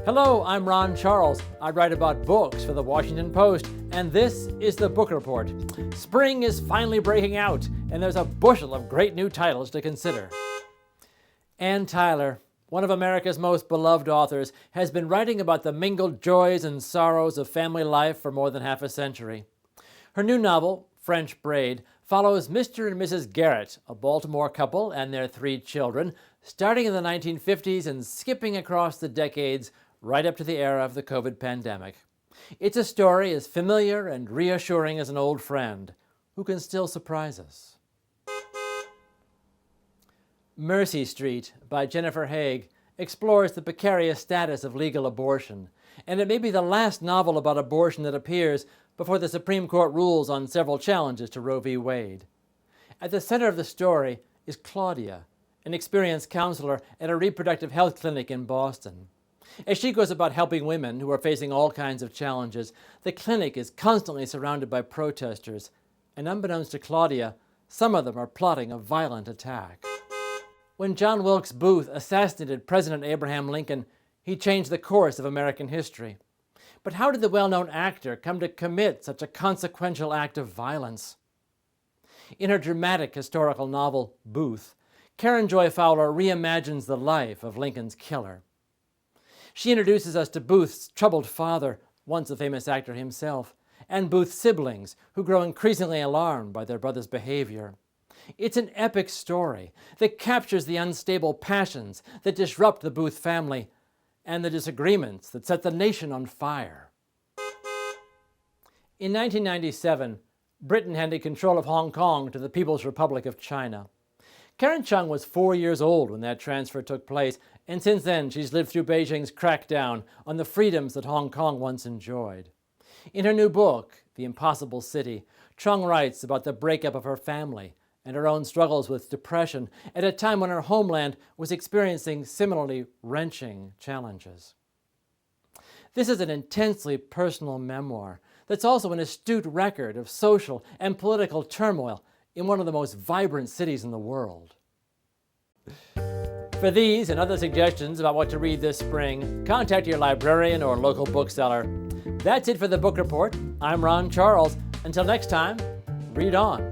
Hello, I'm Ron Charles. I write about books for the Washington Post, and this is the Book Report. Spring is finally breaking out, and there's a bushel of great new titles to consider. Ann Tyler, one of America's most beloved authors, has been writing about the mingled joys and sorrows of family life for more than half a century. Her new novel, French Braid, follows Mr. and Mrs. Garrett, a Baltimore couple and their 3 children, starting in the 1950s and skipping across the decades right up to the era of the COVID pandemic. It's a story as familiar and reassuring as an old friend who can still surprise us. Mercy Street by Jennifer Haig explores the precarious status of legal abortion, and it may be the last novel about abortion that appears before the Supreme Court rules on several challenges to Roe v. Wade. At the center of the story is Claudia, an experienced counselor at a reproductive health clinic in Boston. As she goes about helping women who are facing all kinds of challenges, the clinic is constantly surrounded by protesters, and unbeknownst to Claudia, some of them are plotting a violent attack. When John Wilkes Booth assassinated President Abraham Lincoln, he changed the course of American history. But how did the well-known actor come to commit such a consequential act of violence? In her dramatic historical novel, Booth, Karen Joy Fowler reimagines the life of Lincoln's killer. She introduces us to Booth's troubled father, once a famous actor himself, and Booth's siblings, who grow increasingly alarmed by their brother's behavior. It's an epic story that captures the unstable passions that disrupt the Booth family and the disagreements that set the nation on fire. In 1997, Britain handed control of Hong Kong to the People's Republic of China. Karen Chung was 4 years old when that transfer took place, and since then she's lived through Beijing's crackdown on the freedoms that Hong Kong once enjoyed. In her new book, The Impossible City, Chung writes about the breakup of her family and her own struggles with depression at a time when her homeland was experiencing similarly wrenching challenges. This is an intensely personal memoir that's also an astute record of social and political turmoil in one of the most vibrant cities in the world. For these and other suggestions about what to read this spring, contact your librarian or local bookseller. That's it for the Book Report. I'm Ron Charles. Until next time, read on.